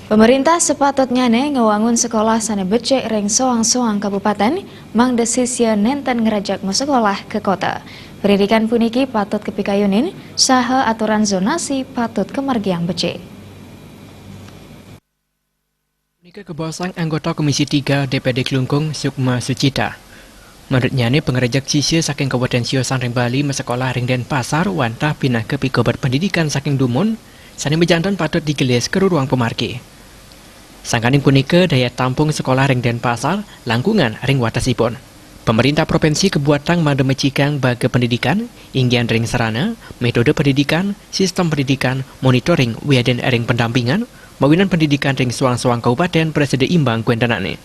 Pemerintah sepatutnya ngewangun sekolah sana becek ring soang-soang kabupaten, mang desisnya nenten ngerajak mau sekolah ke kota. Pendidikan puniki patut kepikayunin, saha aturan zonasi patut kemargiang becek. Nika kebosang anggota Komisi 3 DPD Klungkung Sukma Sucita. Menurutnya pengerajak sisya saking Kabupaten Siosan ring Bali mesekolah ring Denpasar wantah pindah ke pikobat pendidikan saking Dumun, sani mejantan patut digelis ke ruang pemarki. Sangkaning punika daya tampung sekolah ring Denpasar langkungan ring watasipun. Pemerintah provinsi kebuatan made mecikang baga pendidikan, inggian ring sarana, metode pendidikan, sistem pendidikan, monitoring, wiaden ring pendampingan, mawinan pendidikan ring suang-suang kabupaten presiden imbang kuentanane.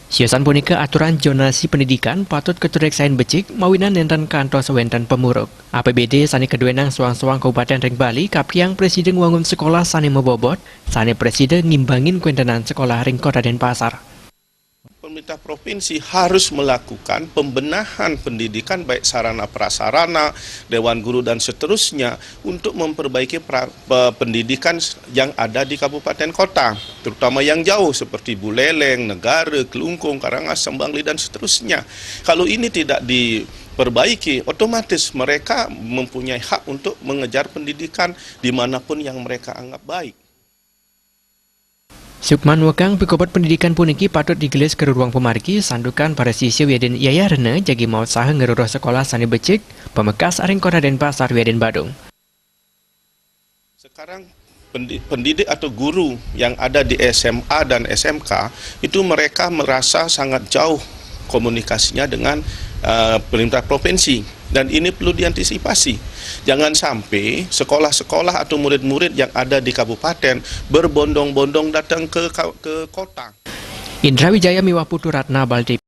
Siosan punika aturan zonasi pendidikan patut ketureksain becik mawinan nenten kantos wenten pemuruk. APBD sani keduenang suang-suang kabupaten ring Bali kapiang presiden wangun sekolah sani membobot, sani presiden ngimbangin kuentanan sekolah ring kota Denpasar. Pemerintah provinsi harus melakukan pembenahan pendidikan baik sarana prasarana, dewan guru dan seterusnya untuk memperbaiki pendidikan yang ada di kabupaten kota, terutama yang jauh seperti Buleleng, Negara, Klungkung, Karangasem, Bangli dan seterusnya. Kalau ini tidak diperbaiki, otomatis mereka mempunyai hak untuk mengejar pendidikan dimanapun yang mereka anggap baik. Sukman Wakang pikobat pendidikan puniki patut digelis ke ruang pemarki sandukan para siswa wiaden Yaya Rene jagi mau saha ngeruruh sekolah sani becik pemekas aring kota Denpasar wiaden Badung. Sekarang pendidik atau guru yang ada di SMA dan SMK itu mereka merasa sangat jauh komunikasinya dengan pemerintah provinsi dan ini perlu diantisipasi. Jangan sampai sekolah-sekolah atau murid-murid yang ada di kabupaten berbondong-bondong datang ke kota. Indra Wijaya Miwah Putu Ratna Balti.